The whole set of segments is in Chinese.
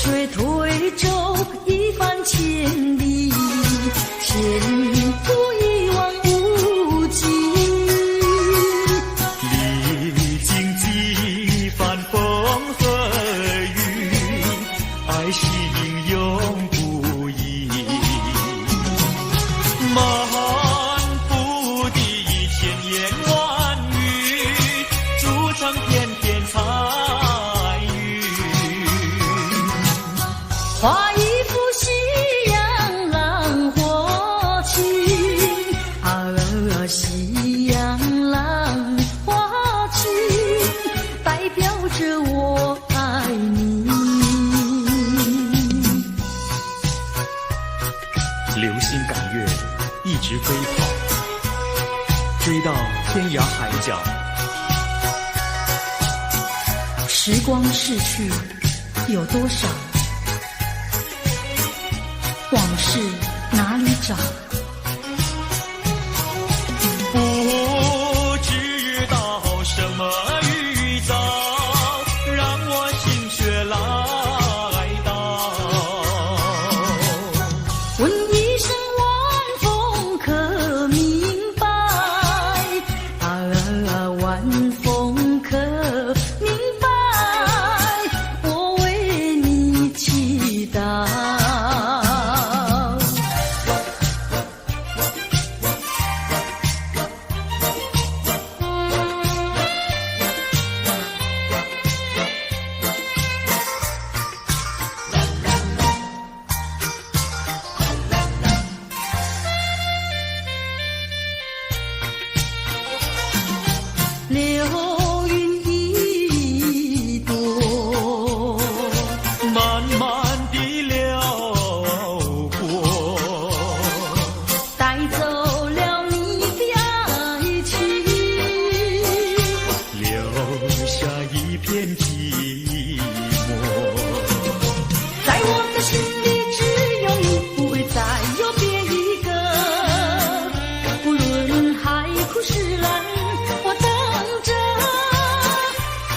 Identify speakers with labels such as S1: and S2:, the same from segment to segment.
S1: 水推舟一番千里，前途一望无际。
S2: 历经几番风和雨，爱是英勇不移。漫步的千言万语，筑成片片彩云。
S1: 画一幅夕阳浪花情，夕阳浪花情，代表着我爱你。
S2: 流星赶月，一直飞跑，追到天涯海角。
S1: 时光逝去有多少？往事哪里找？
S2: 不知道什么预兆，让我心血来到。
S1: 问一声晚风可明白？晚风可明白？我为你祈祷。流云一朵，
S2: 慢慢地流过，
S1: 带走了你的爱情，
S2: 留下一片寂寞。
S1: 在我的心里只有你，不会再有别一个。不论海枯石烂，我等着。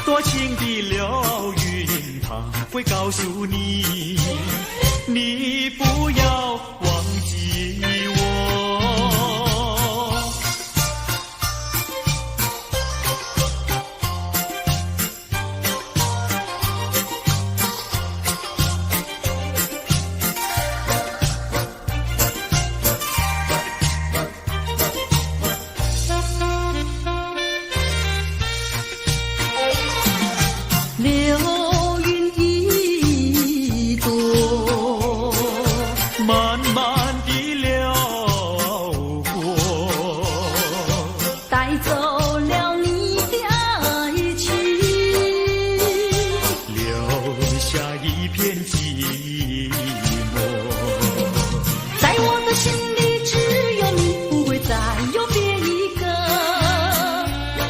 S2: 多情的流云，它会告诉你，你不要忘记我。
S1: 流云一朵，
S2: 慢慢地流过，
S1: 带走了你的爱情，
S2: 留下一片寂寞。
S1: 在我的心里只有你，不会再有别一个。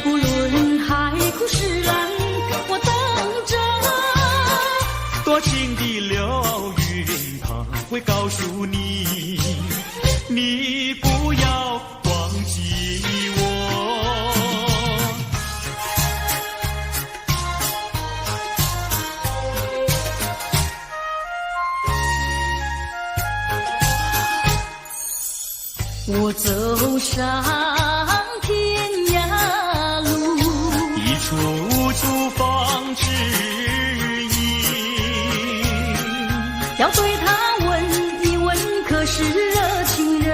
S1: 不论海枯石烂，我等着。
S2: 多情的流云，它会告诉你，你不要忘记我。
S1: 我走上天涯路，
S2: 一处处放指引，
S1: 要对他问一问，可是热情人？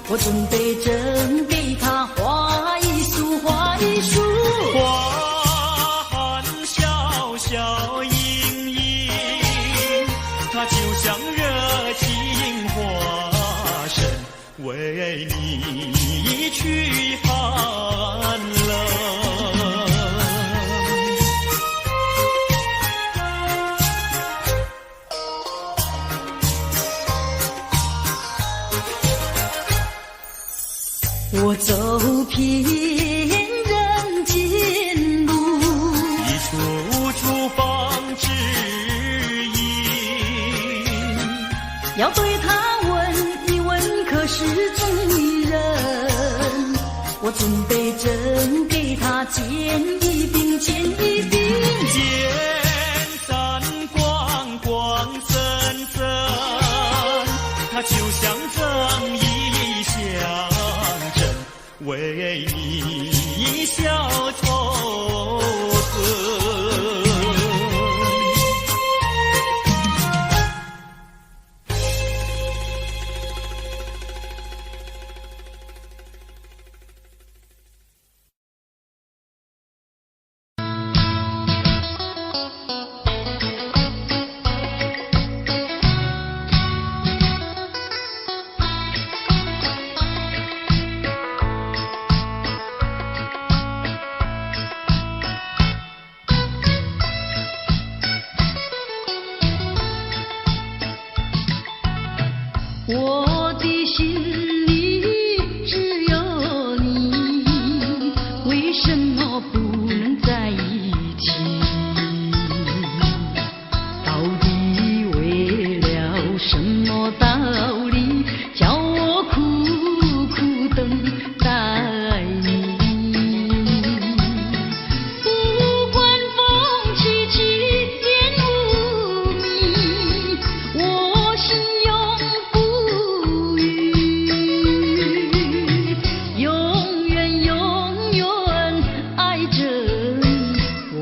S1: 我准备真给他画一束，画一束。
S2: 花含笑笑盈盈，它就像热情化身，为你去寒冷。
S1: 我走遍人间路，
S2: 一处处放指引，
S1: 要对他问一问，可是真人？我准备真给他见一并，见一并。
S2: 见三观。
S1: 我的心里只有你，为什么不能在一起？到底为了什么道理，叫我苦苦等待你？不管风起起，烟雾迷，我心永不渝，永远永远爱着你，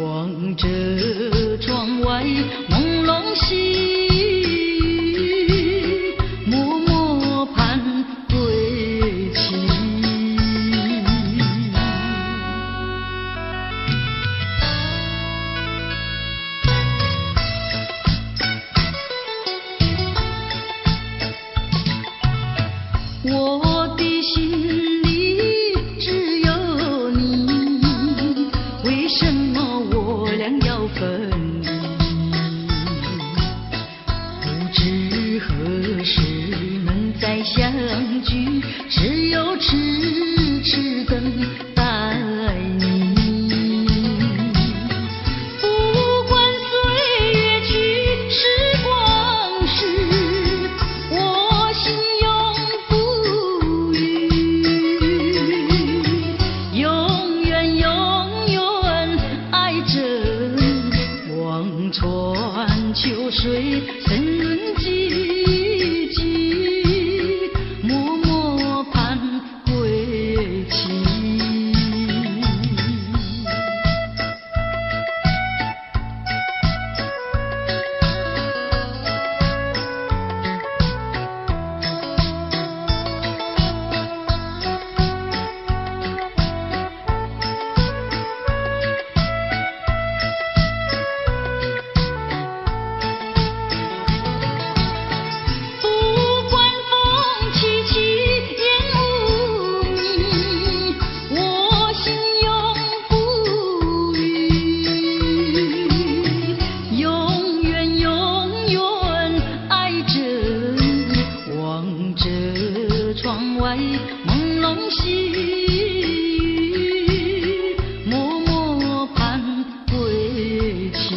S1: 望着窗外朦胧细雨，默默盼归期。我的心里只有你，为什么我俩要分离？不知何时能再相聚，只有痴痴等待你。不管岁月去，时光逝，我心永不渝，永远永远爱着你，望穿秋水，深润寂寂，默默盼归期。不管风起起，烟雾迷，我心永不渝，永远永远爱着你，望着窗外朦胧细雨，默默盼归期。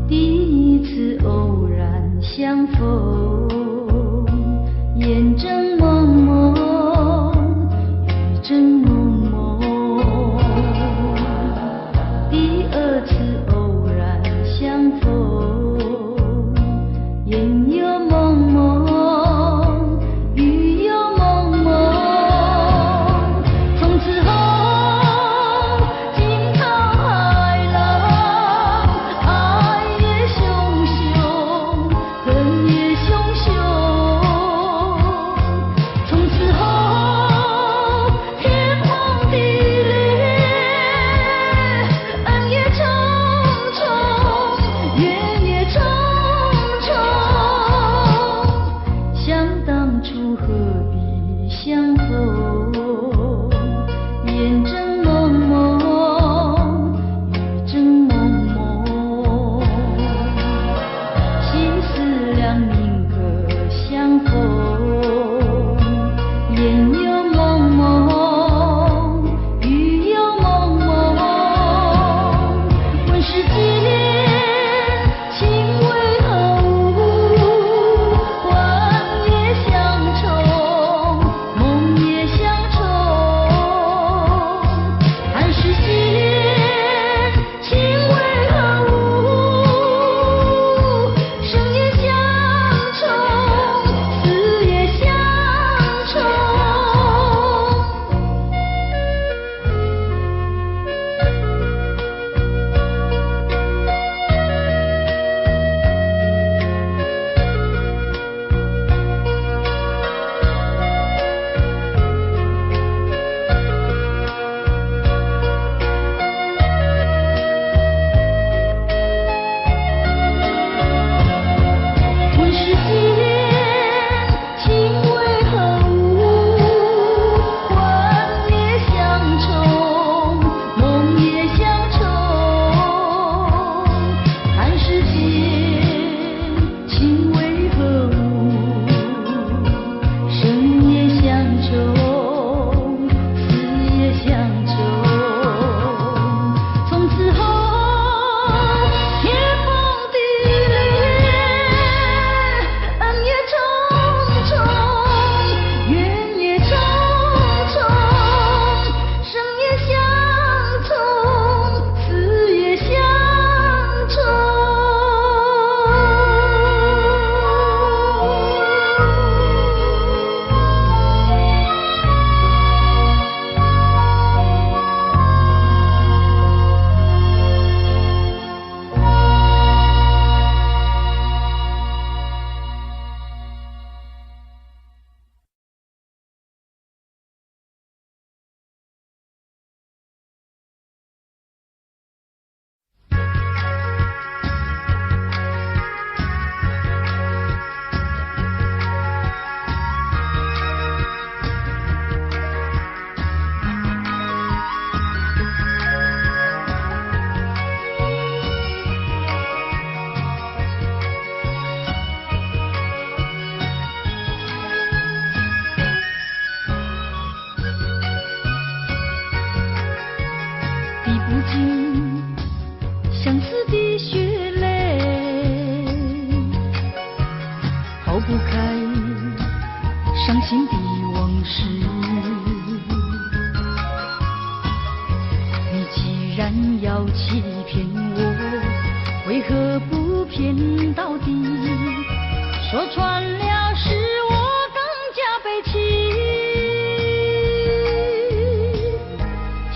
S1: 第一次偶然相逢，眼睁蒙蒙，雨正蒙蒙。第二次偶然相逢，眼又蒙蒙，雨又蒙蒙。从此后，惊涛骇浪，爱也汹汹，恨也汹汹。从此后，天荒地裂，恩也重重，怨也重重。想当初何必相逢？眼睁蒙蒙，雨正蒙蒙。心思两宁可相逢？眼又蒙蒙，雨又蒙蒙。问世间情为何物？幻也相重，梦也相重。看世间情为何物？生也相骗到底，说穿了是我更加悲戚。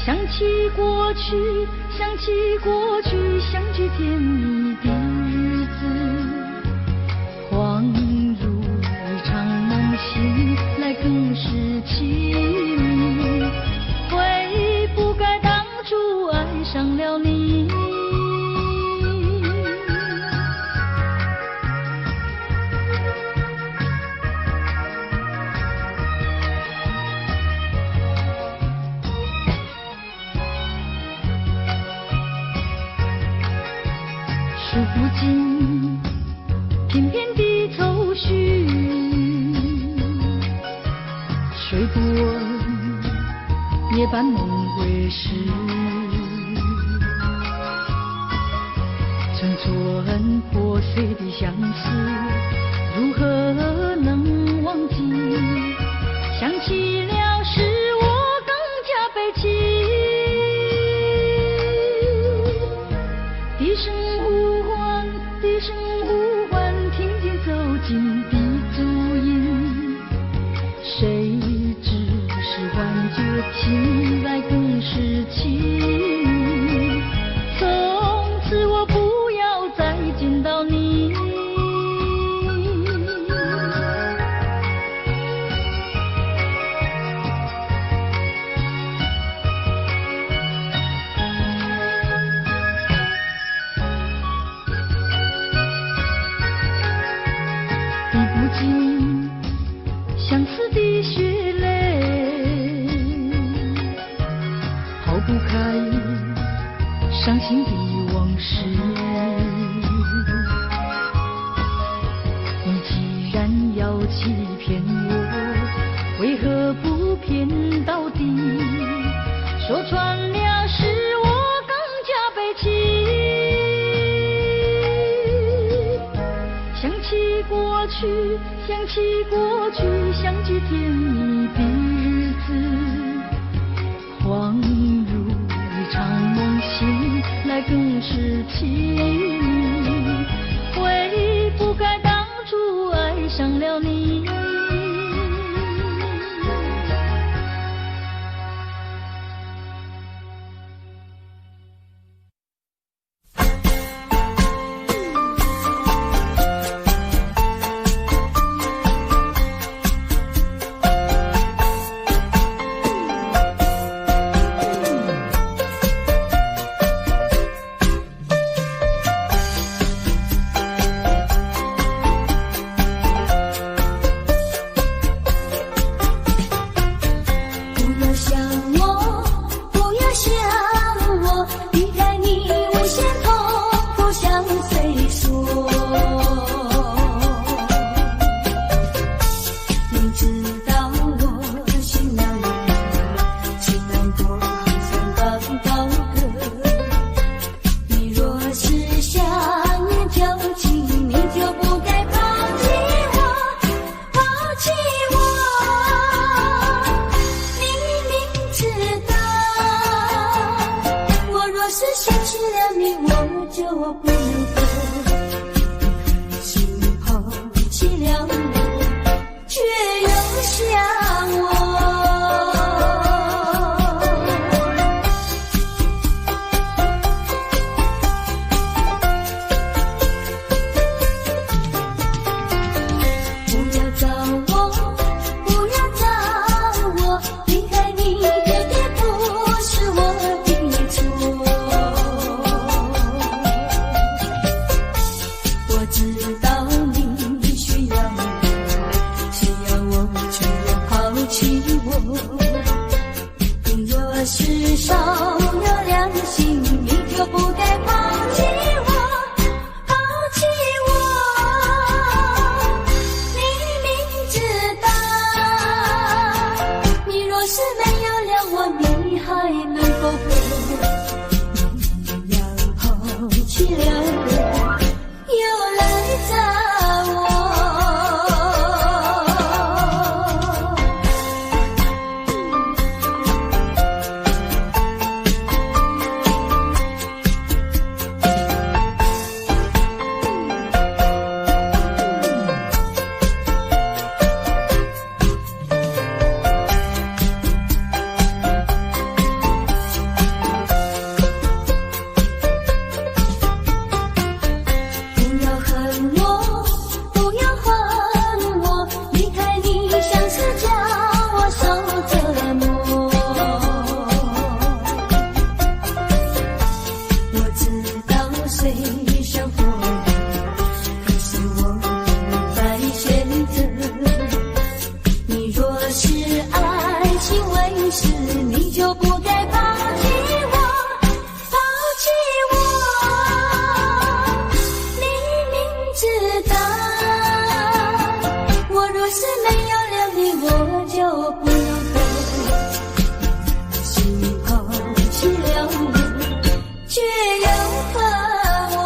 S1: 想起过去，想起过去，相聚甜蜜的日子，恍如一场梦醒来更是凄迷。悔不该当初爱上了你。数不尽片片的愁绪，睡不稳夜半梦回时，寸寸破碎的相思，如何能忘记？想起了是我更加悲戚。低声呼唤，低声呼唤，听见走近的足音，谁知是幻觉，醒来更是凄迷。从此我不要再见到你。滴不尽相思的血泪，抛不开伤心的往事。你既然要欺骗我，为何不骗到底？说穿了是我更加悲戚。想起过去，想起过去，相聚甜蜜的日子，恍如一场梦醒来更是凄迷。悔不该当初爱上了你。上火热，可是我不再选择。你若是爱情为师，你就不该抛弃我，抛弃我。你明知道，我若是没有了你，我就不能活。可是你抛弃了我，却又恨我。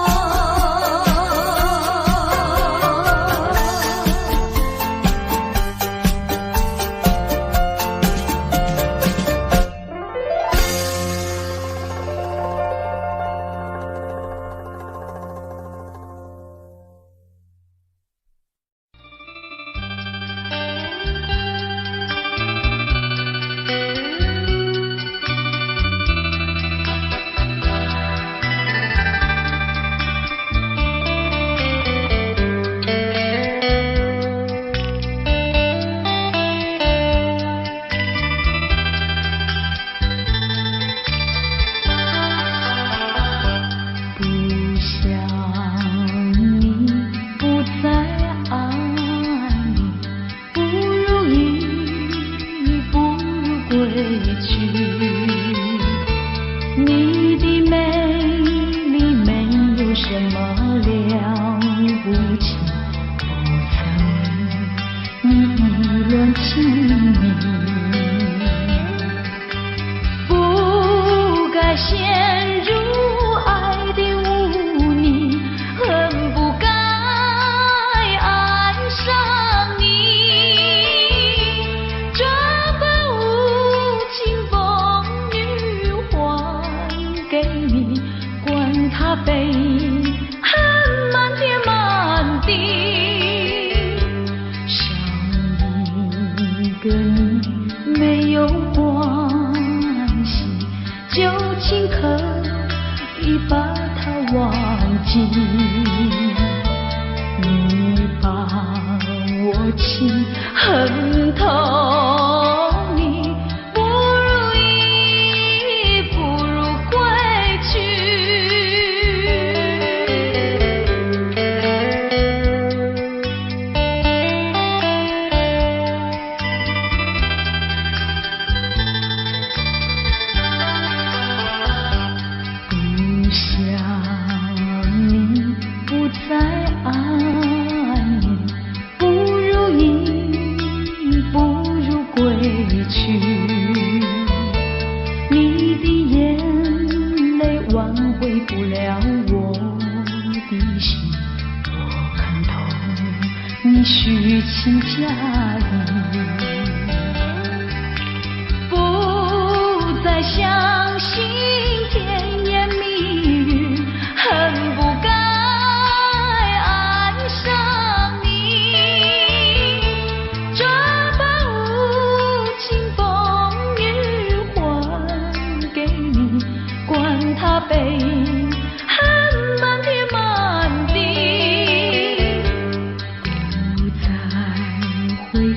S3: 会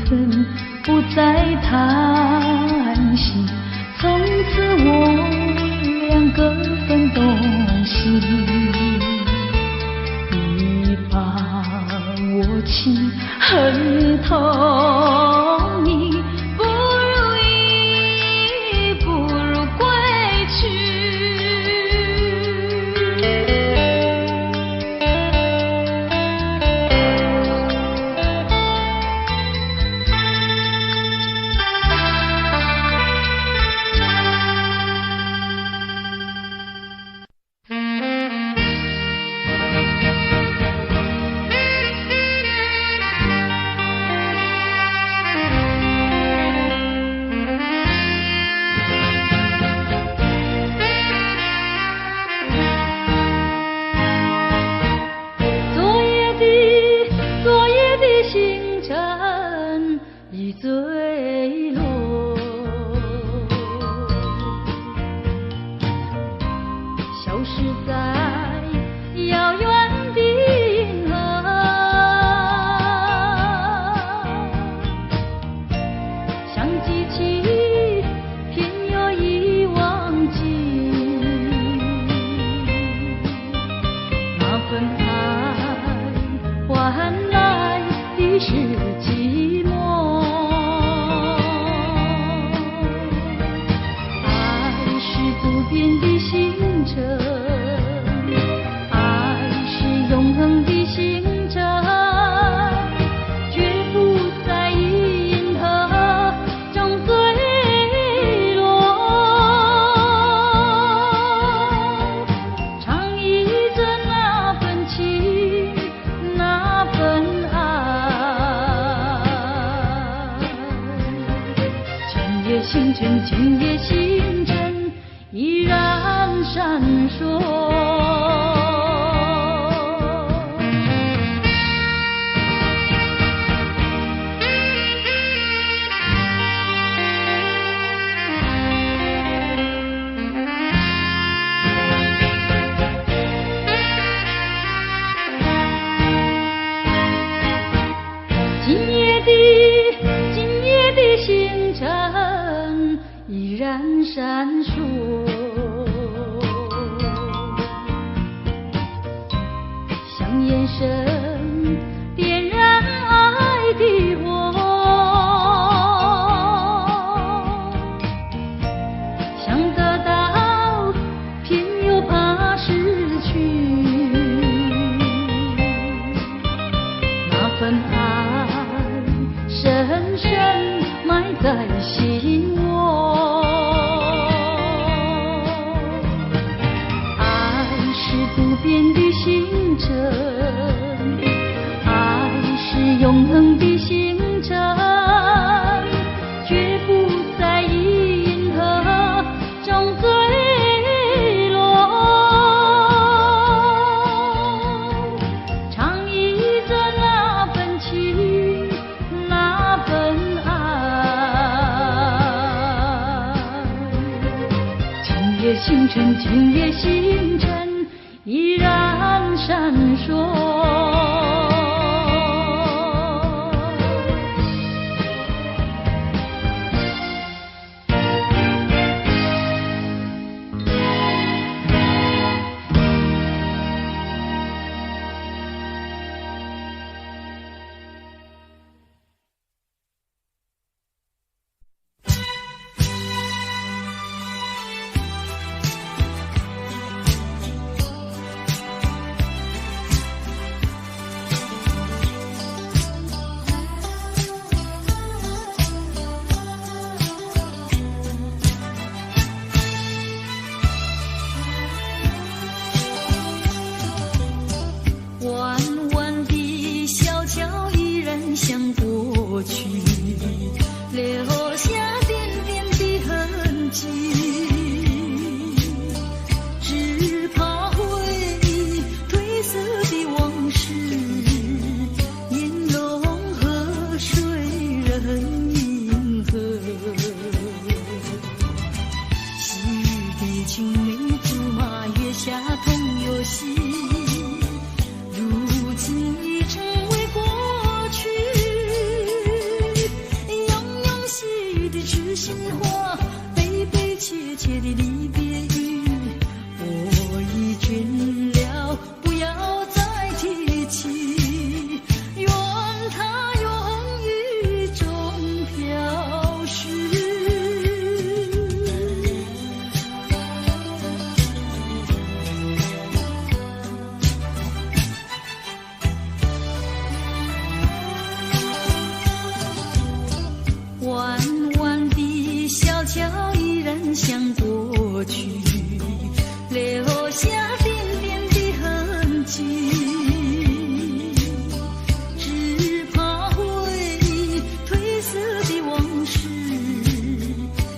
S1: 份爱换来的是寂寞，爱是不变的星辰，爱是永恒的星辰，绝不在意银河中坠落，唱忆着那份情，那份爱。今夜星辰，今夜星辰依然闪烁。今夜的星辰依然闪烁，像眼神点燃爱的火，想得到偏又怕失去，那份爱深深埋在心窝，爱是不变的星辰，爱是永恒的星辰，绝不在意银河中坠落，唱忆着那份情，那份爱。今夜星辰，今夜星辰依然闪烁。弯弯的小桥依然像过去，留下点点的痕迹，只怕回忆褪色的往事，烟笼河水人银河，细雨的青梅竹马，月下同游戏，如今已成为过去，永永细雨的痴心话，悲悲切切的离别语，我已倦了，不要再提起，愿它永雨中飘逝。弯弯的小桥依然像过去，留下点点的痕迹，只怕回忆褪色的往事，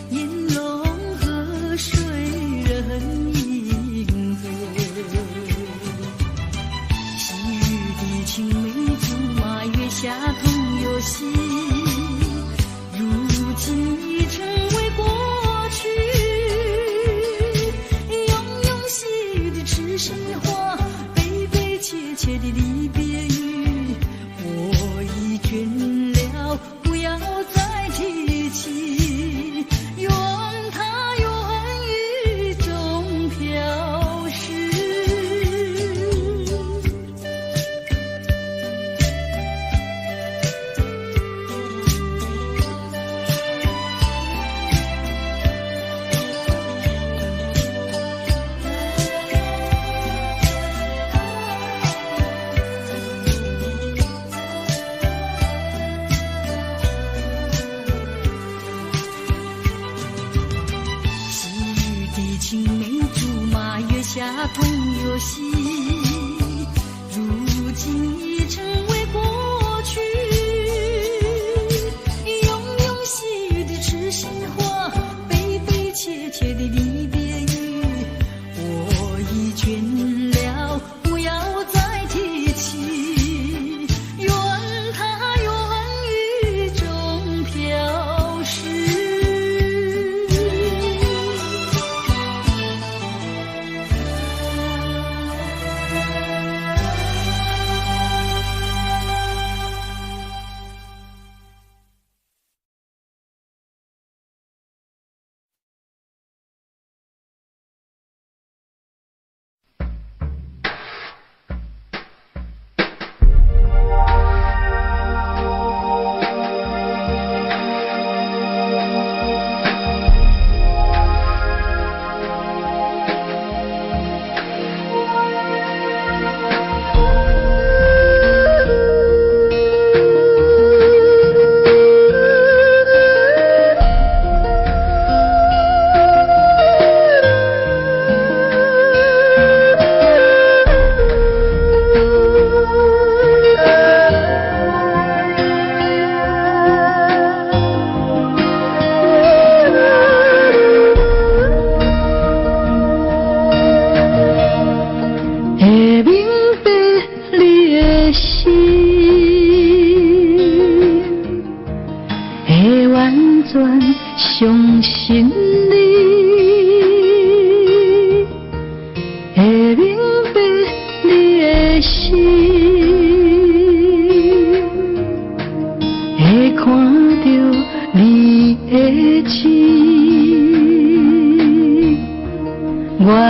S1: 烟笼河水人银河，细雨的青梅竹马，月下同游戏，如今已成为过去，永永细雨的痴心话，悲悲切切的离别语，我已倦了，不要再提起，愿它永雨中飘逝。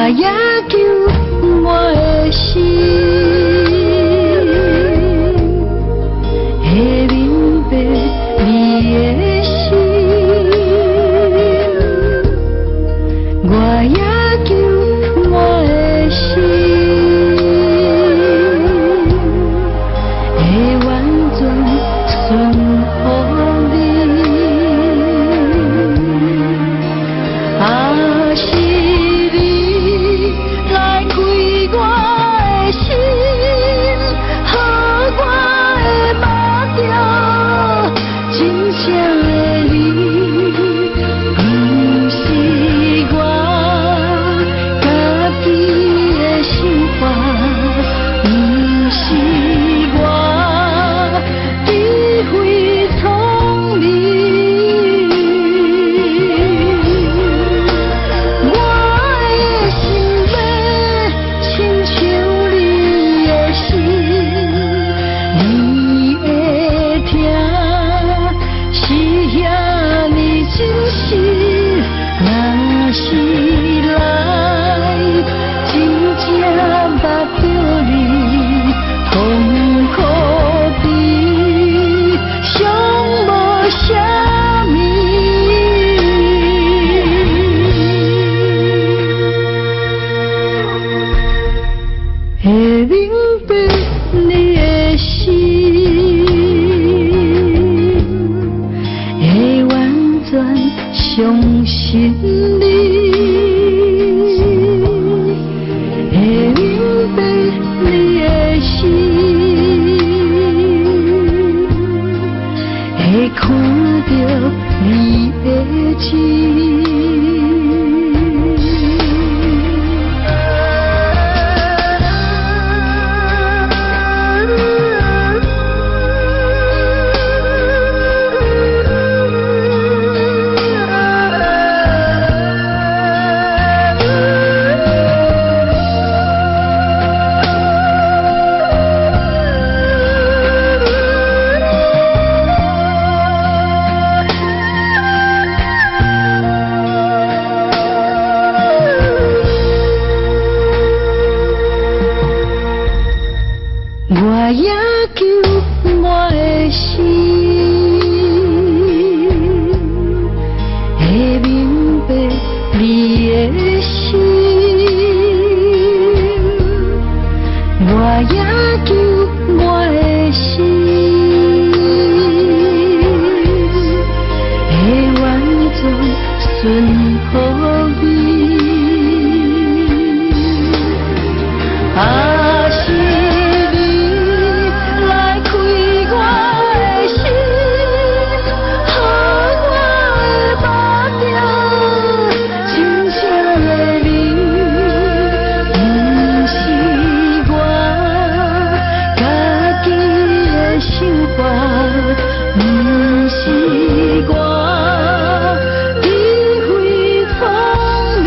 S1: 也求我的心，会明白你的心。我也求我的心，会完全顺服你。是你来开我的心，予我的目标真正的你，不是我家己的想法，不是我智慧聪明。我的心要亲像你的心，你会听是遐尼真实，若是来真正捌着你，痛苦比上无啥物。会明白你的心，会完全相信你，会明白你的心，会看到你的情。我也求我的心，会明白你的心。我也求我的心，会完全顺服你。是你来开我的心，予我的目标真正的你，不是我家己的想法，不是我智慧聪明。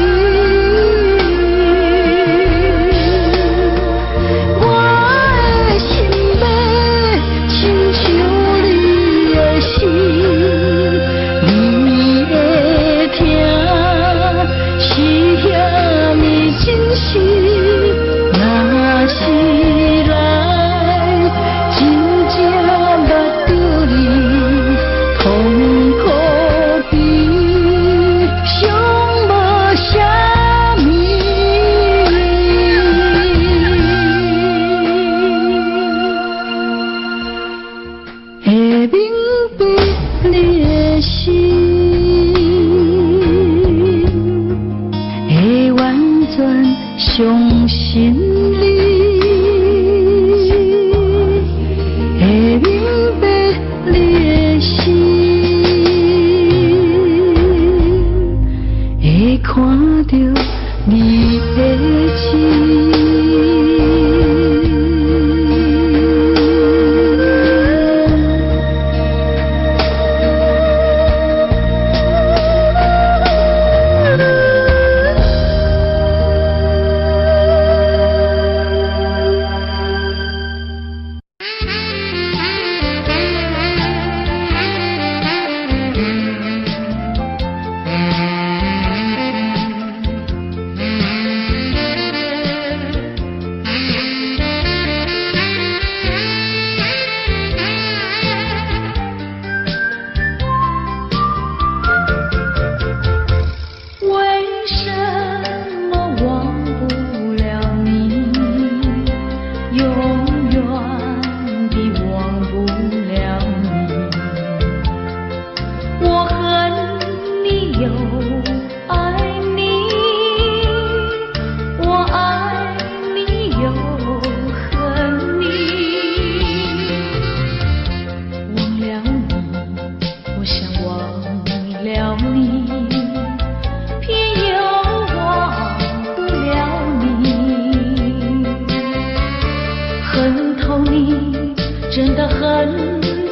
S1: 很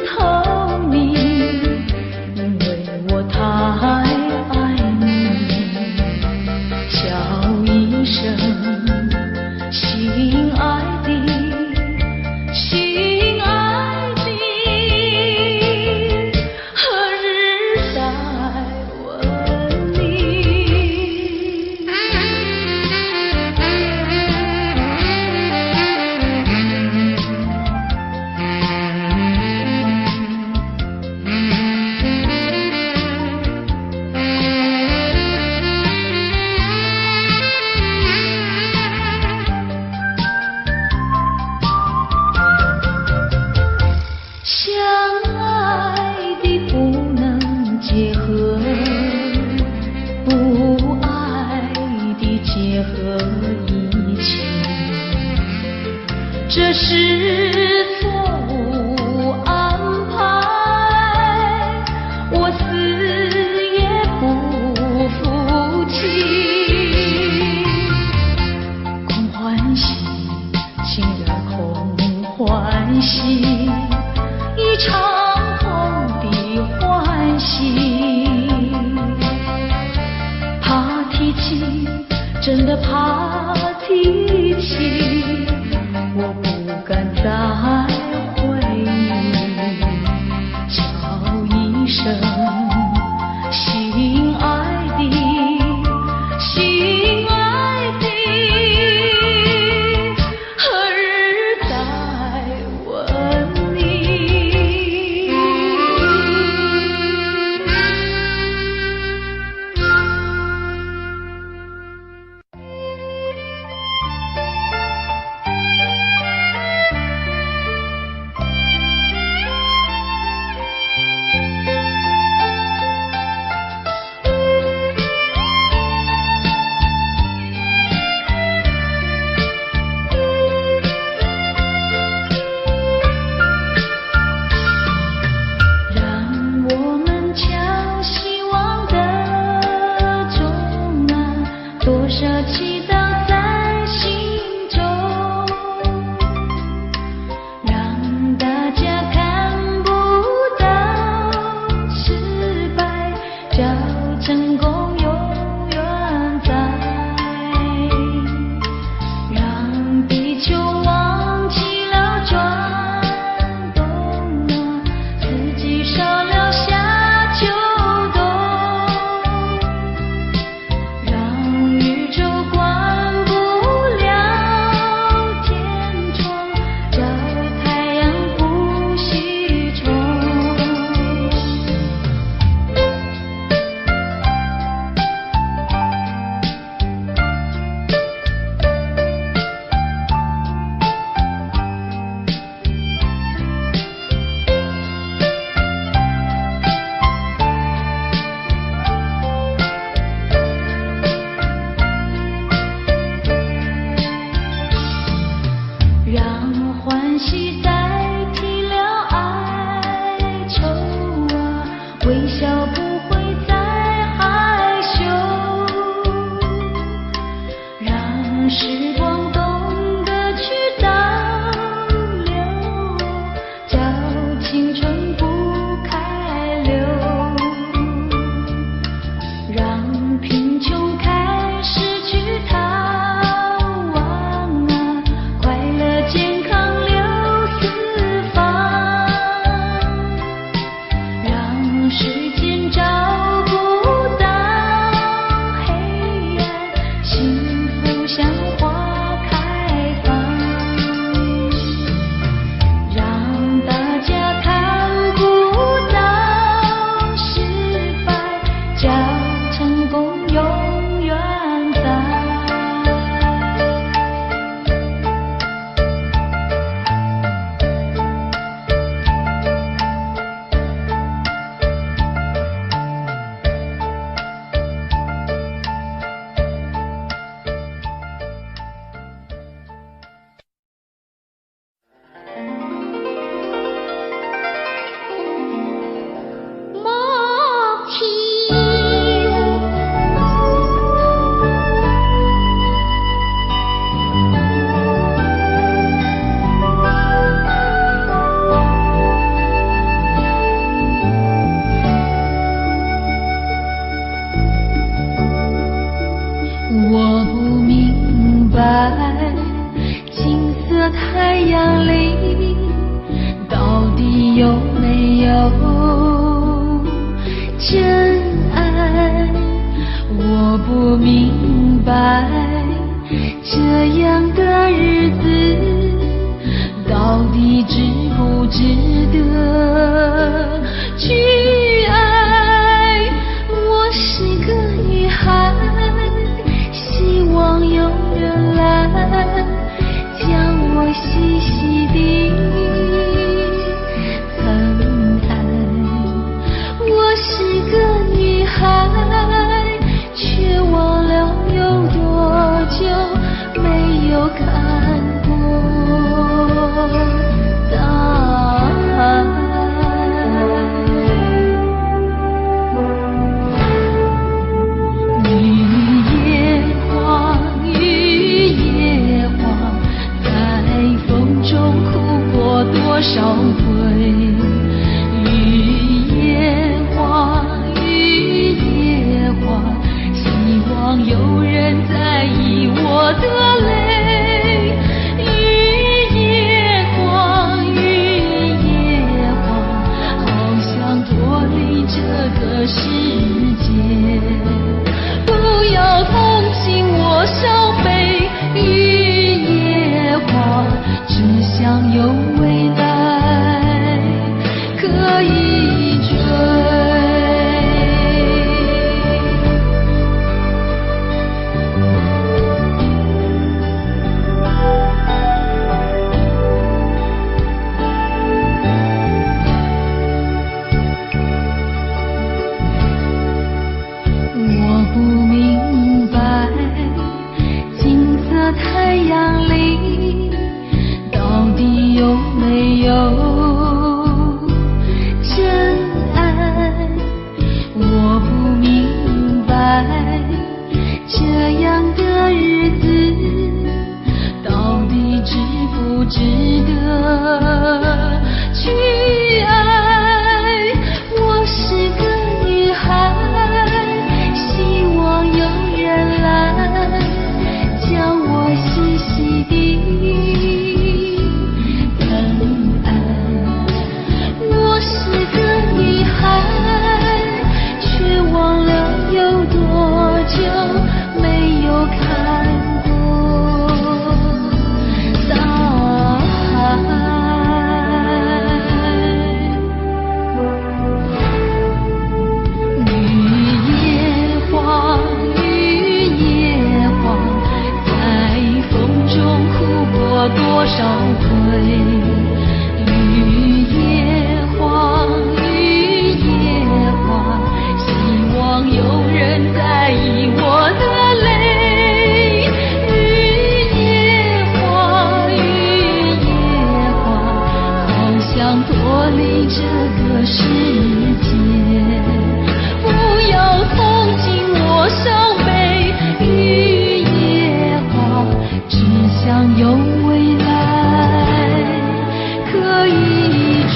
S1: 透明，因为我太爱你。叫一声，心爱的，心爱的，何日再问你？相爱的不能结合，不爱的结合一起，这是错误安排，我死也不服气。空欢喜，情人空欢喜，一场空的欢喜，怕提起，真的怕提起，我不敢再回忆。叫一声，心爱的，心爱的，何日再问你？让我们敲希望的钟啊，多少祈祷在心中，让大家看不到失败，叫成功永远在，让地球忘记了转动啊，四季少了夏秋冬，让宇宙关不了天窗，叫太阳不西冲。让欢喜代替了哀愁啊，微笑不会再害羞，让时光懂得去倒流，叫青春不开溜，让贫穷开始去逃亡啊，快乐健康留四太阳里，到底有没有真爱？我不明白，这样的日子到底值不值得去爱？我是个女孩，希望有人来将我细细地疼爱。我是个女孩，却忘了有多久没有看过大海。多少回，雨夜花，雨夜花，希望有人在意我的泪。雨夜花，雨夜花，好想脱离这个世界，不要同情我伤悲。雨夜花，只想有未来可以追。我不明白，金色太阳里到底有没有真爱？我不明白，这样的日子到底值不值得去爱？我是个女孩，希望有人来将我细细地疼爱。我是个女孩，却忘了有多久没有看过大海。雨夜花，雨夜花，在风中哭过多少回。雨夜花，雨夜花，希望有人在意我的泪。雨夜花，雨夜花，好想脱离这个世界，不要同情我伤悲。雨夜花，只想有未来可以追。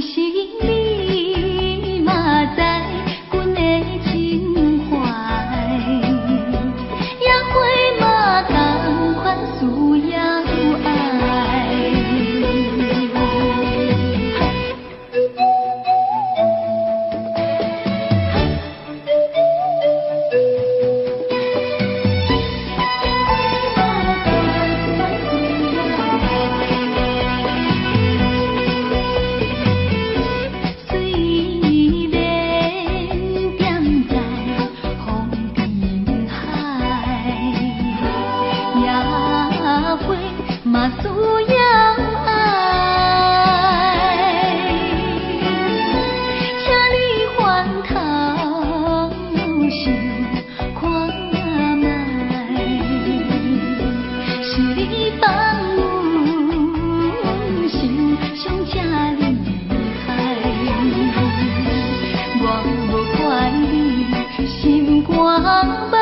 S1: 是你嘛知阮的情怀，野花嘛同款需要爱。嘛需要爱，请你翻头想看卖，是你放阮想上这厉害，我无怪你心肝歹。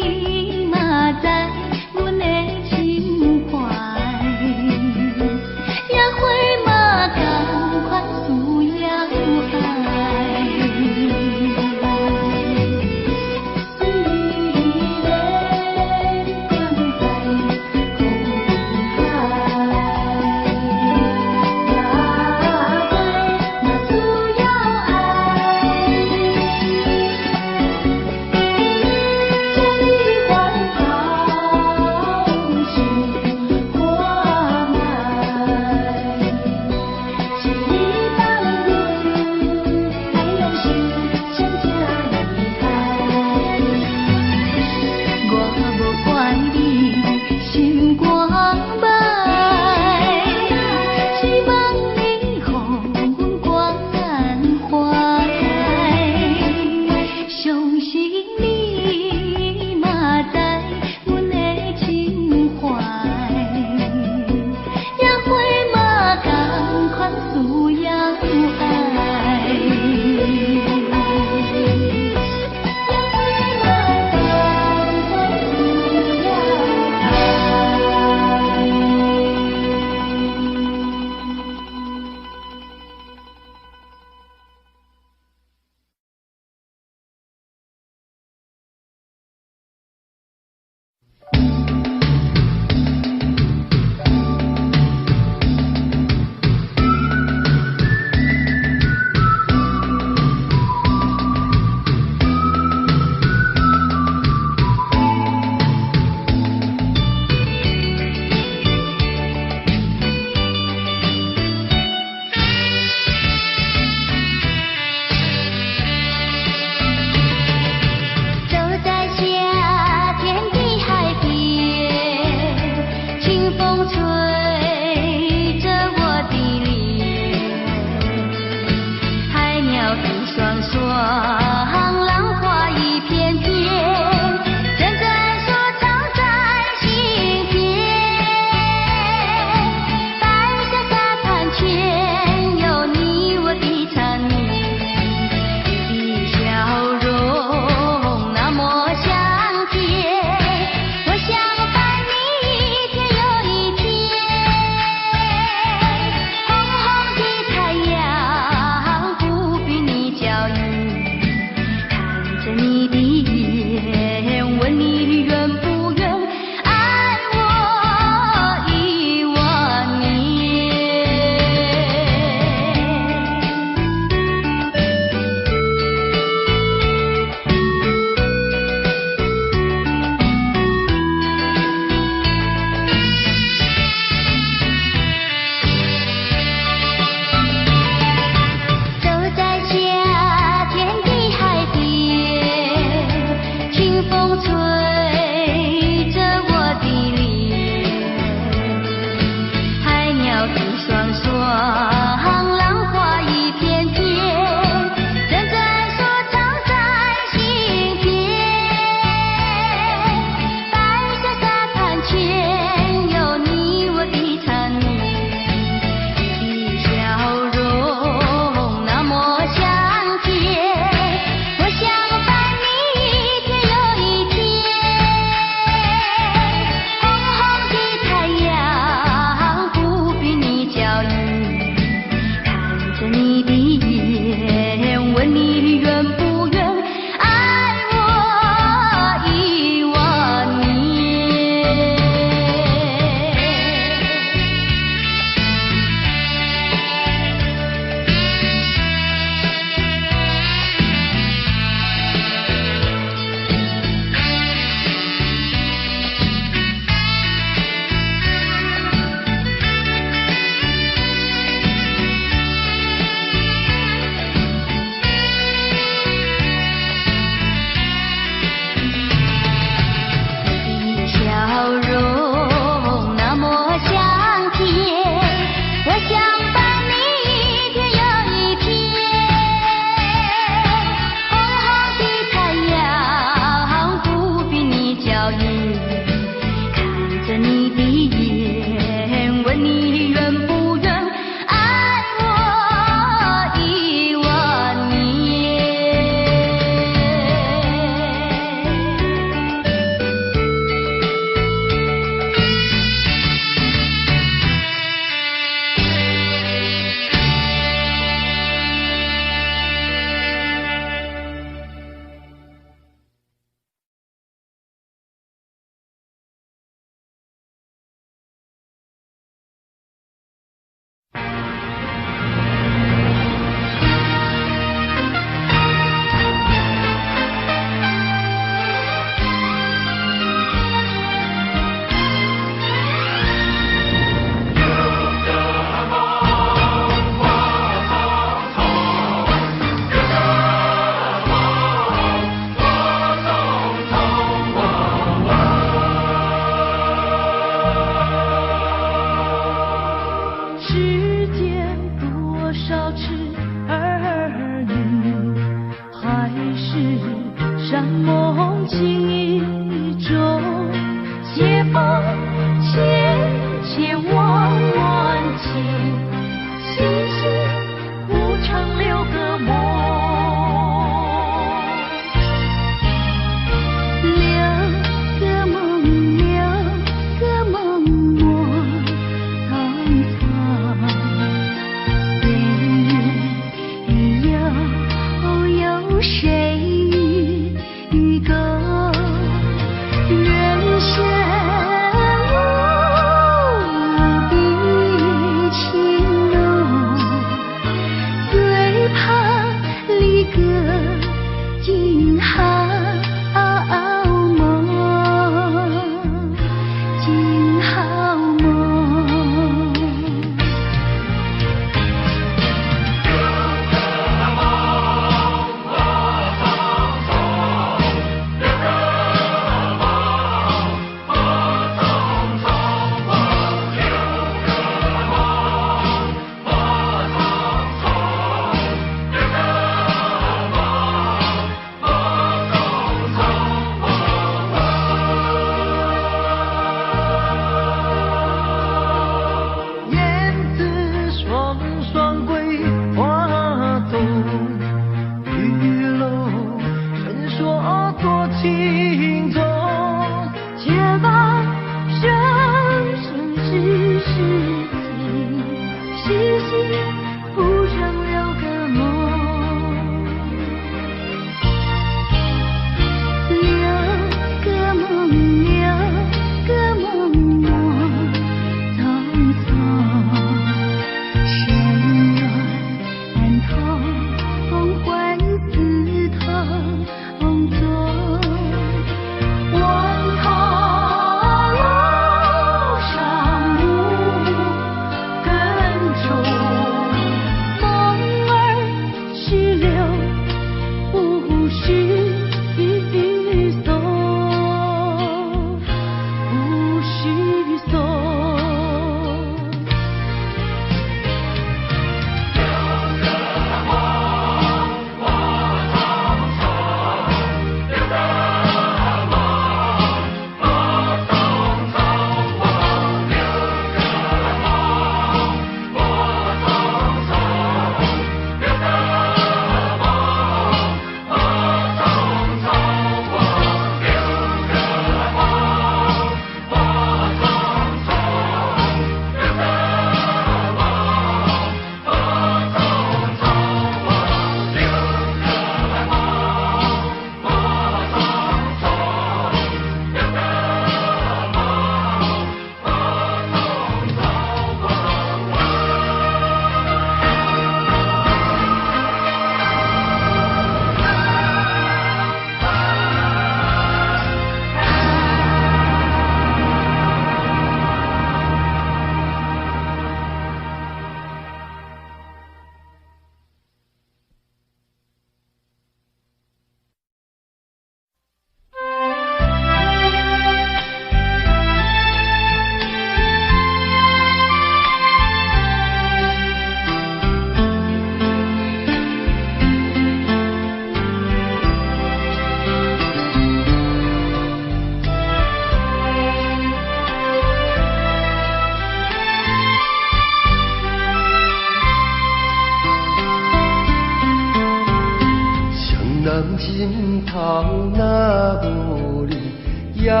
S3: 也会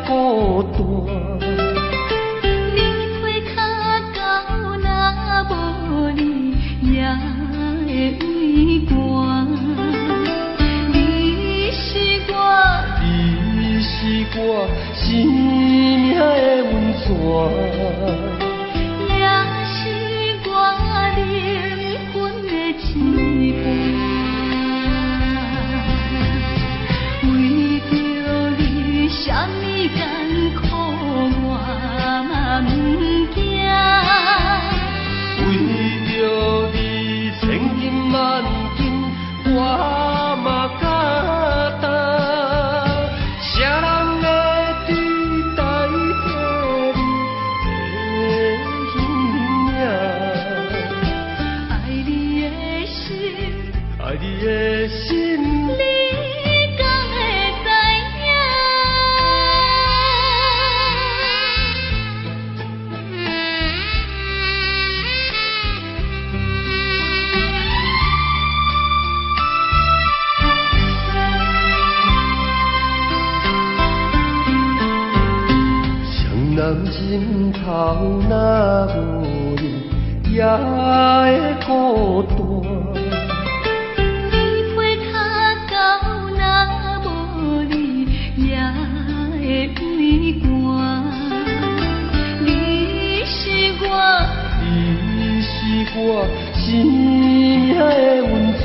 S3: 孤单。
S1: 你配较高，若无你也会畏寒。你是我生命的温泉。心头若无你，也会孤单。你配较高，若无你，也会畏寒。你是我生命的温泉。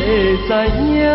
S1: 会知影。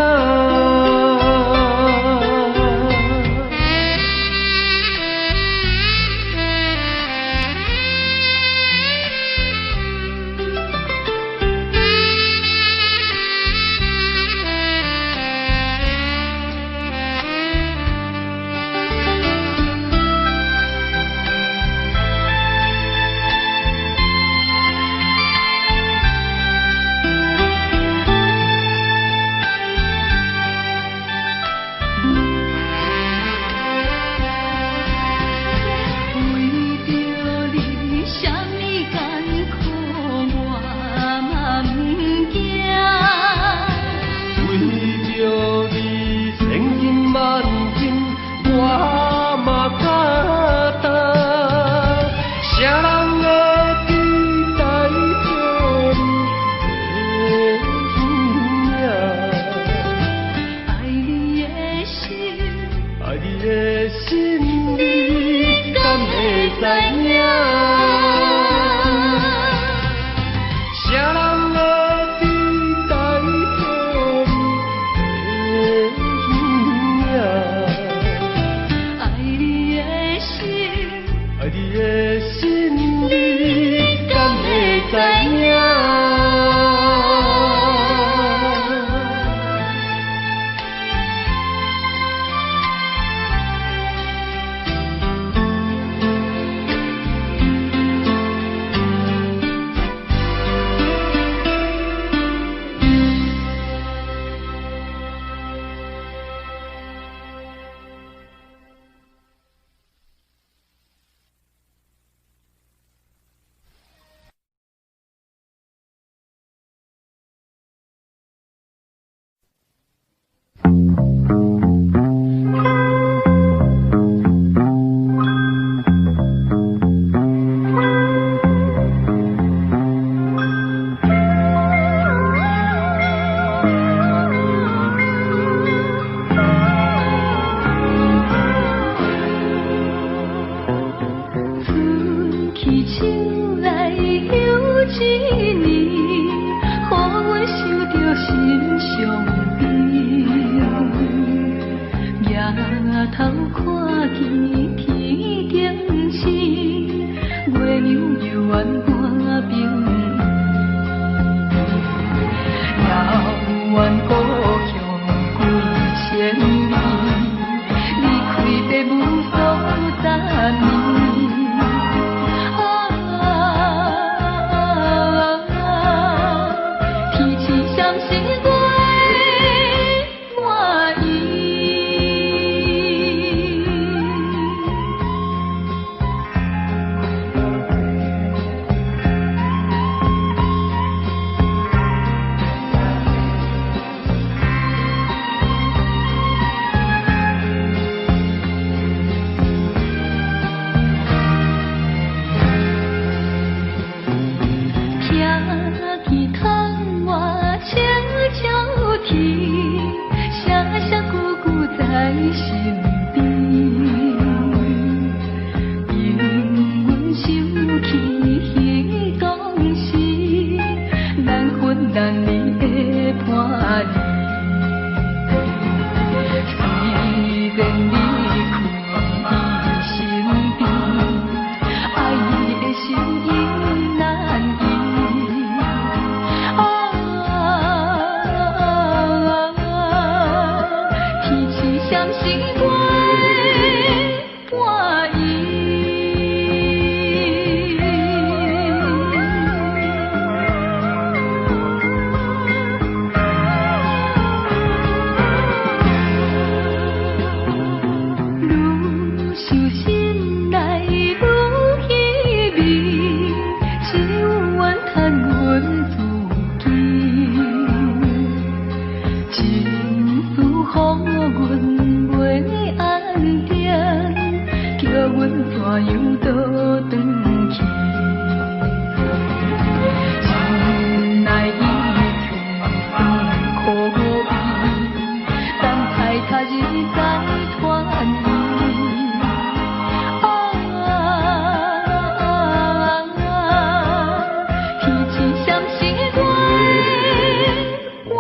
S1: 半冰。遥远故乡几千里，离开爸母数十年。天气相是月满意。听窗外悄悄啼，声声句句在心边。因阮想起彼当时，难分难离的伴侣。虽然离开伊身边，爱伊的心意难移。相是月半暝。愈想心内愈稀微，只有怨叹阮自己。情思予阮袂安定，叫阮怎样倒转去？心内伊像可味，等待他日再团圆。天气相是月半暝。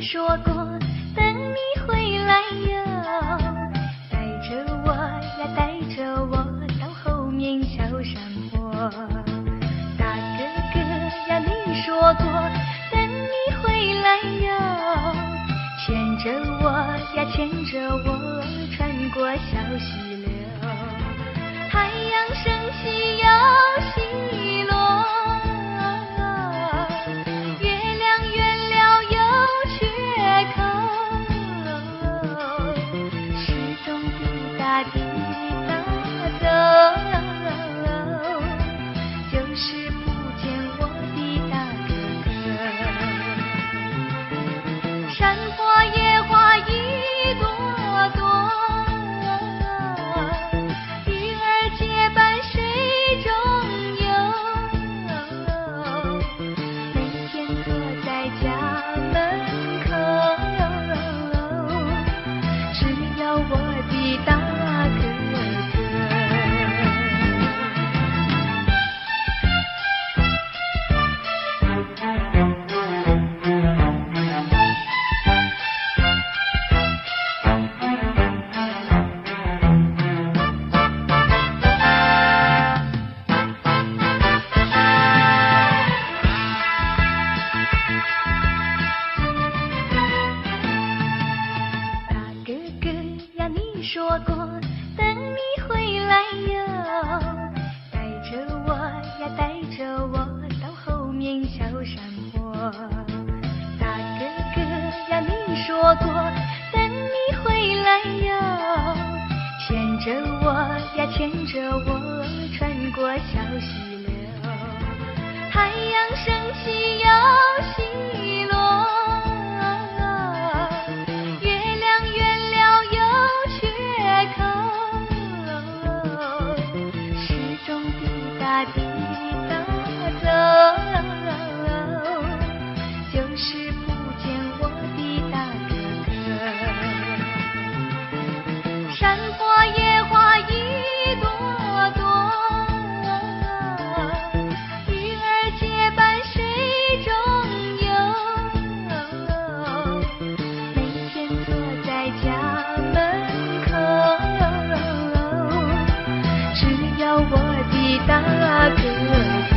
S1: 说过等你回来哟，带着我呀，带着我到后面小山坡。大哥哥呀，你说过等你回来哟，牵着我呀，牵着我穿过小溪流。太阳升起又西落，就是不见我的大哥哥。山花野花一朵朵，鱼儿结伴水中游，每天坐在家门口，只有我的大哥哥。说过等你回来哟，带着我呀，带着我到后面小山坡。大哥哥呀，你说过等你回来哟，牵着我呀，牵着我穿过消息了，太阳升起又西落，月亮圆了又缺口，时钟滴答滴答走，就是不见我的大哥哥。山花野花一朵朵，鱼儿结伴水中游，每天坐在家门口，只有我的大哥哥。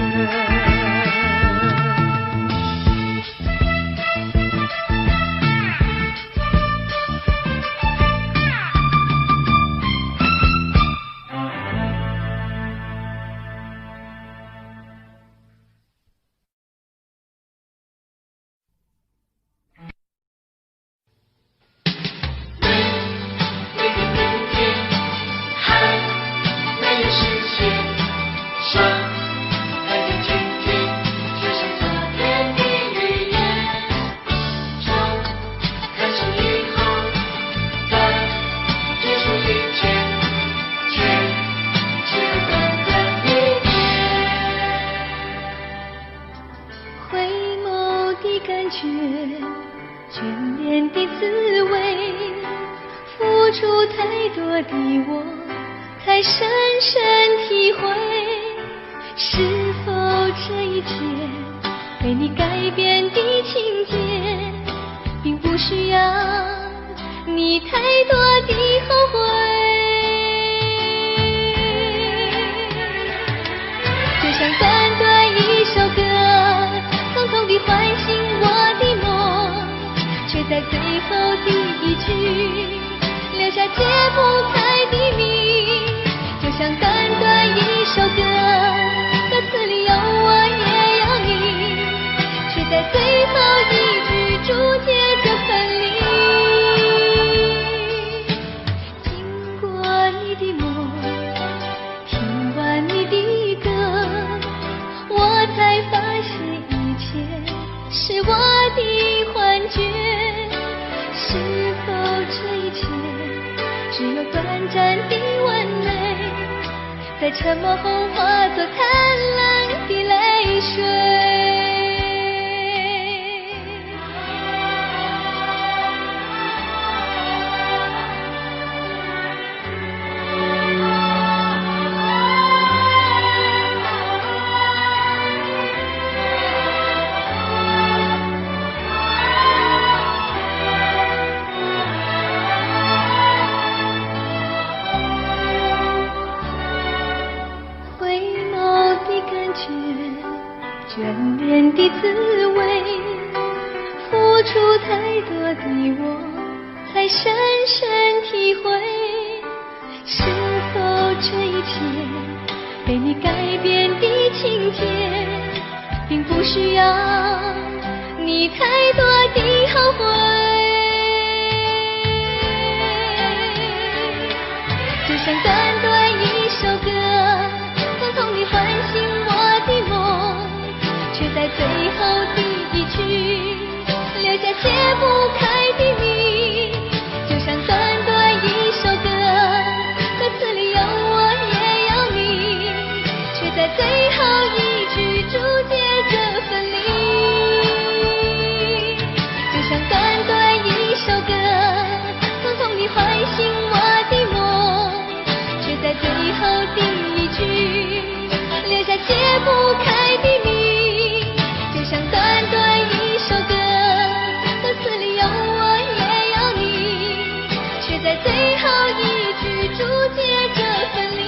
S1: 眷恋的滋味，付出太多的我才深深体会，是否这一切被你改变的情节，并不需要你太多的后悔。就像短短一首歌，匆匆地唤醒我的梦，却在最后的一句留下解不开的谜。就像短短一首歌，歌词里有我也有你，却在最后一句注解着分离。经过你的梦，听完你的歌，我才发现一切是我的幻觉。是否这一切只有短暂的完美，在沉默后化作灿烂的泪水？眷恋的滋味，付出太多的我才深深体会，是否这一切被你改变的情节，并不需要你太多的后悔。就像短短一首歌，匆匆地唤醒我的梦，却在最后的一句留下解不开的谜。就像短短一首歌，歌词里有我也有你，却在最后一句注解着分离。就像短短一首歌，匆匆地唤醒我的梦，却在最后的一句留下解不开的谜。就像短短一首歌，歌词里有我也有你，却在最后一句注解着分离。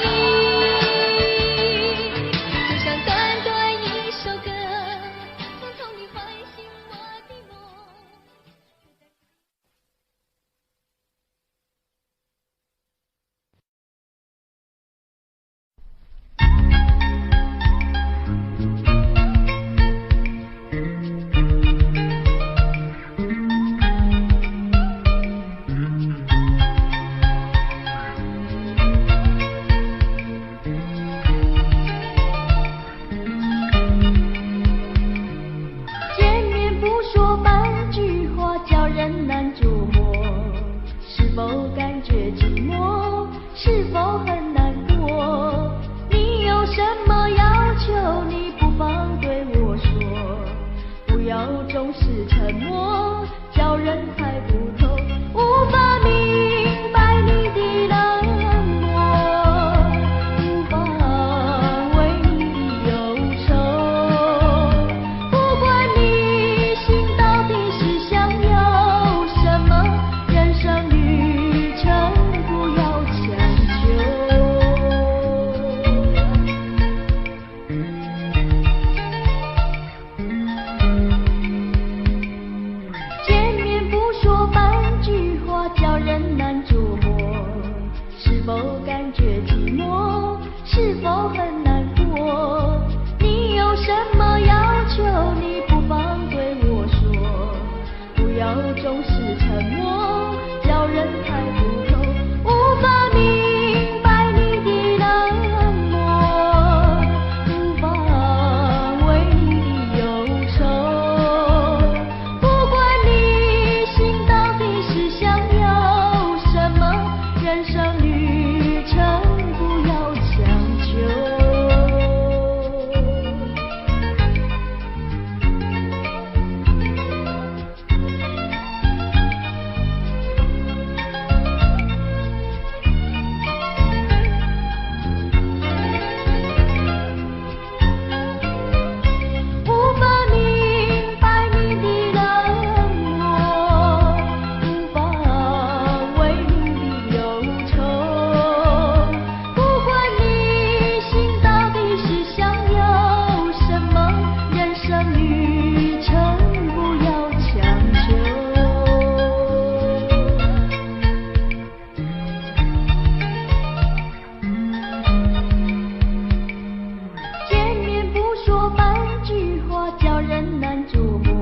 S1: 话叫人难捉摸，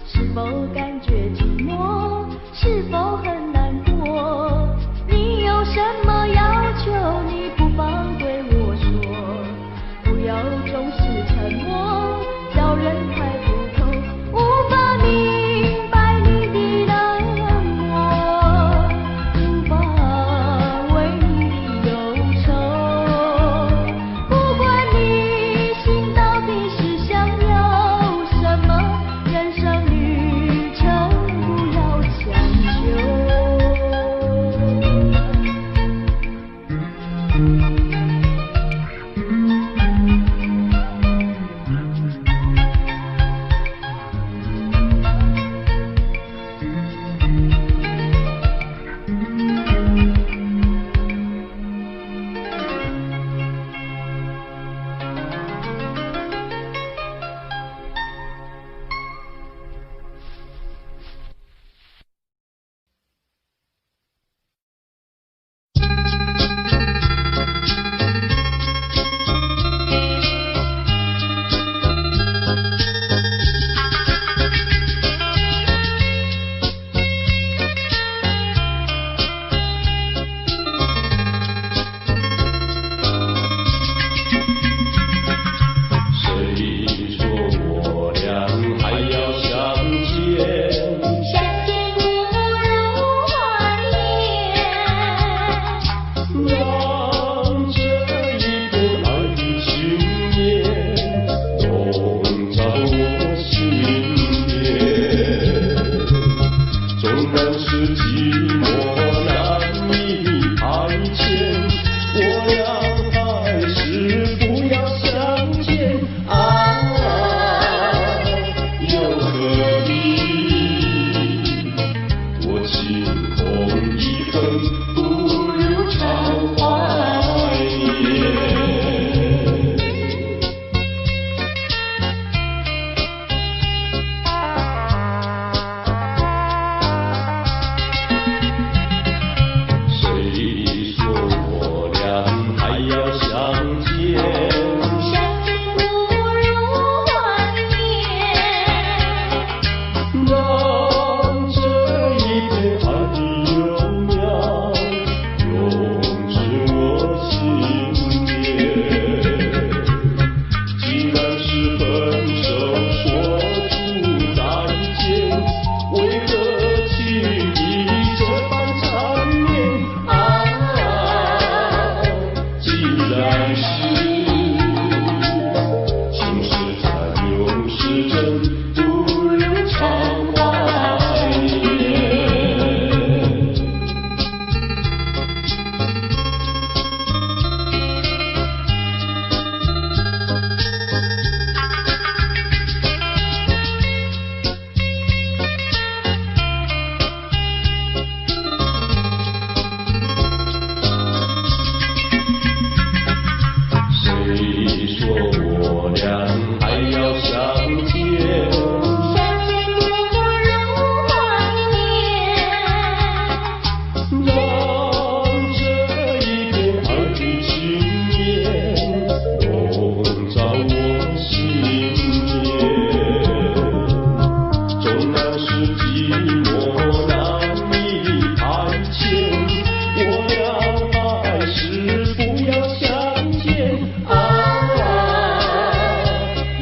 S1: 是否感觉寂寞？是否很难过？你有什么要求？你不妨对我说，不要总是沉默，叫人猜不透，无法明白你的冷漠，无法为你忧愁。不管你心到底是想要什么，人生旅程不要强求。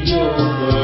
S4: 又何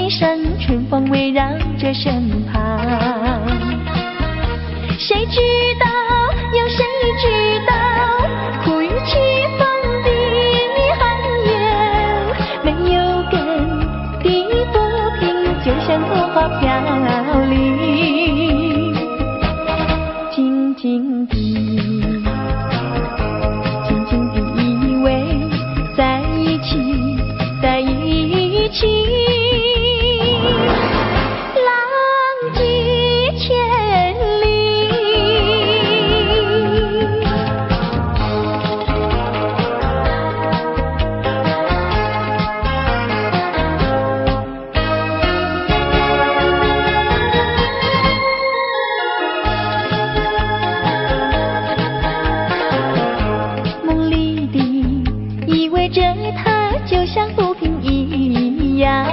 S1: 面山，春风围绕着身旁。谁知道，有谁知道，苦与凄风的寒烟，没有根的浮萍，就像落花飘零，静静地依偎在一起，在一起，浪迹千里。梦里的依偎着他，就像浮萍一样，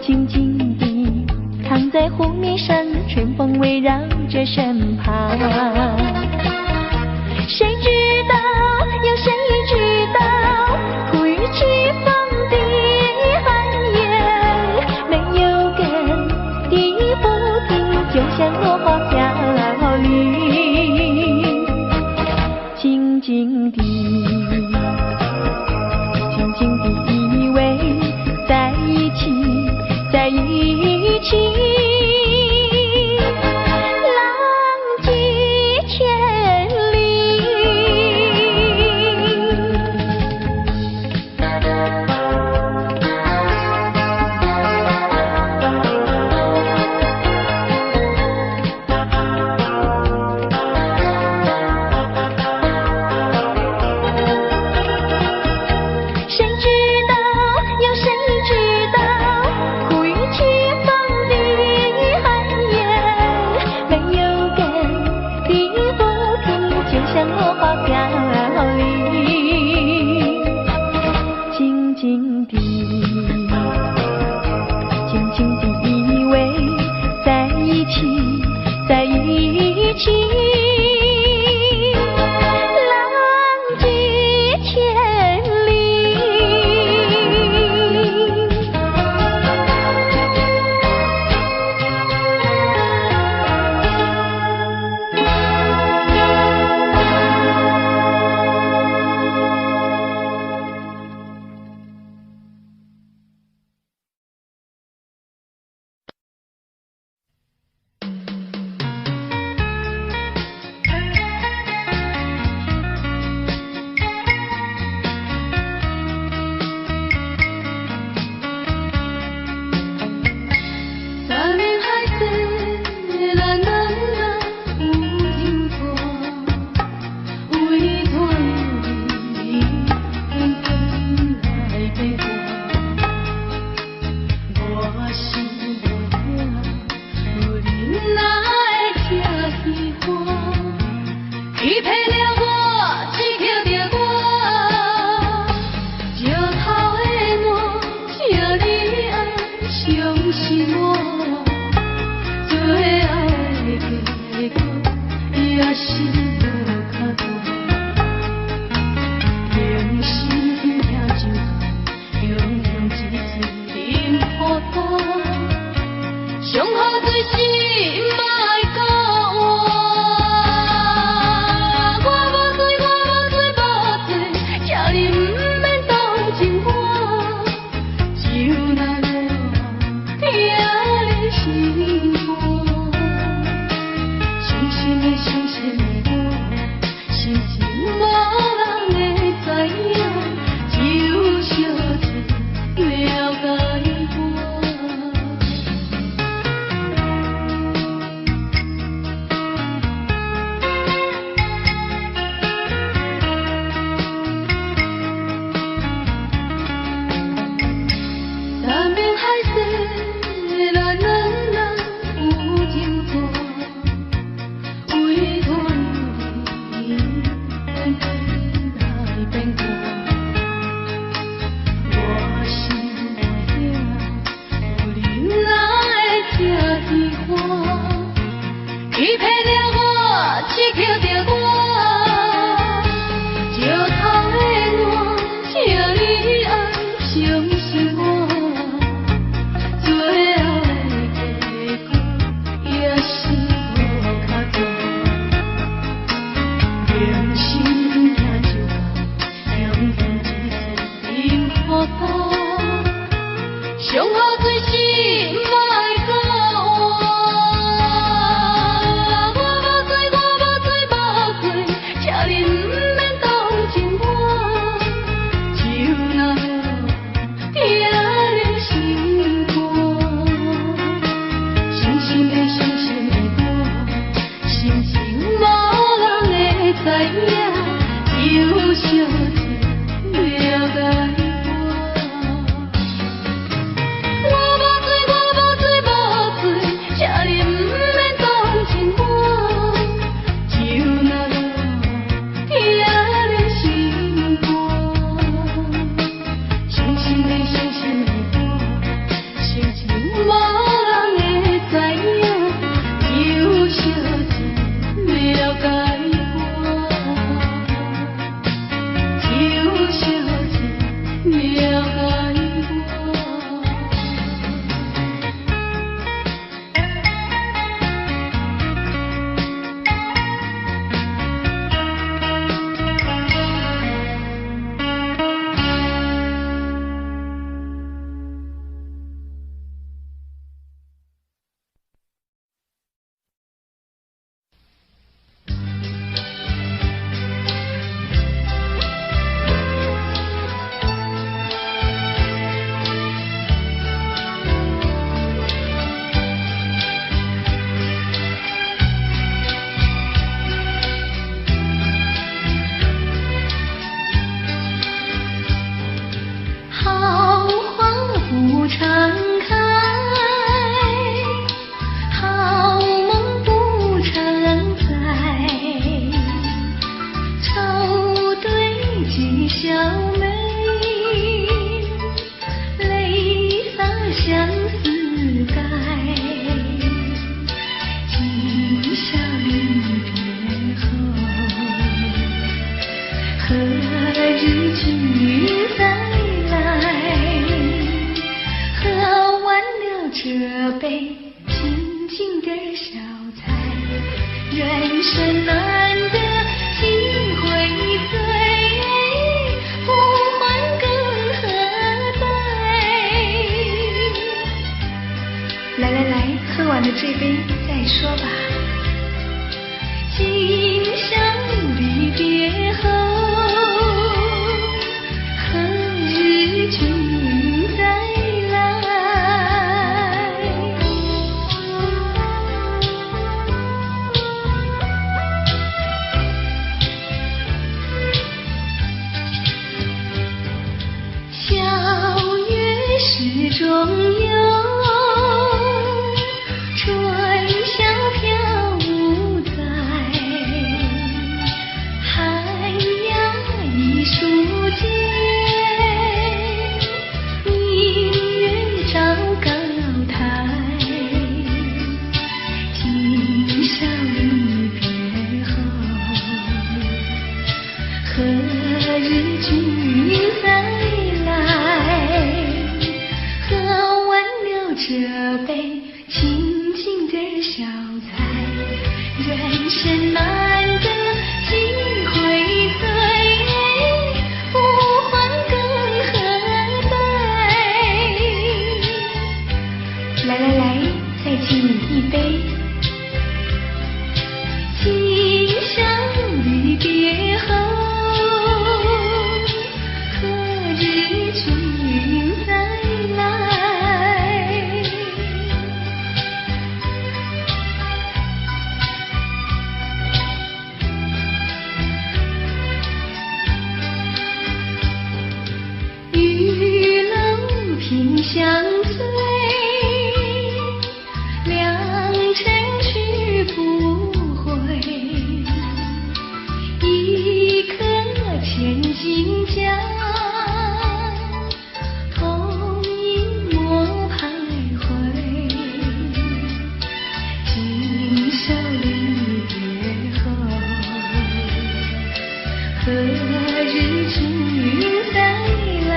S1: 静静地躺在湖面上，春风围绕着身旁。谁知道，有谁知道，苦与凄风的寒烟，没有根的浮萍，就像落花飘零，静静地依偎在一起，在一起，浪迹千里。谁知道，有谁知道，苦与凄风的日君再来，喝完了这杯清静的小菜，人生难得几回醉，不欢更何待？来，喝完了这杯再说吧。今宵离别后，何日君再来？小月石中游，春晓飘舞在海呀一树间，明月照高台，今宵离别后，何日君再来？喝完了这杯清静的小菜，人生难得几回醉，不欢更何待？来，再敬你一杯。今宵离别后，何日君再来？玉楼凭相随，良辰去不回，一颗千金家，同一抹徘徊。今宵离别后，何日君再来？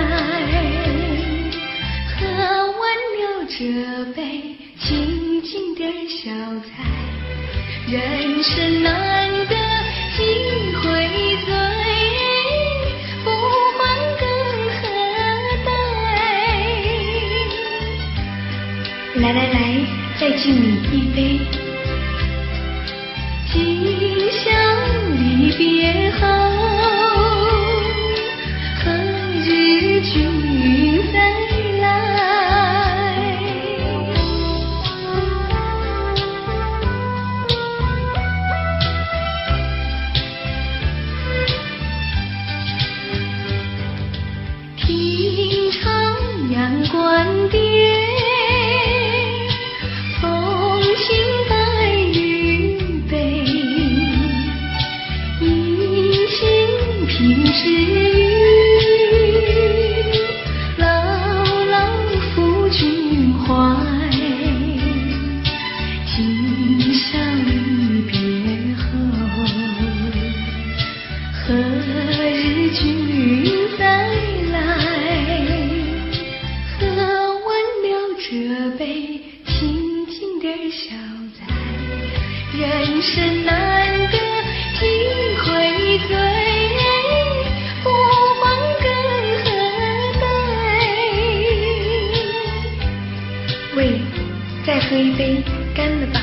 S1: 喝完了这杯清静的小菜，人生难得几回醉，不欢更何待？来，再敬你一杯。今宵离别后，何日君再来？听唱阳关殿，风轻白玉杯，饮清平时雨，牢负君怀。今宵离别后，何日君再来？喝完了这杯清静的小菜，人生难得几回醉，不欢更何待？喂，再喝一杯，干了吧。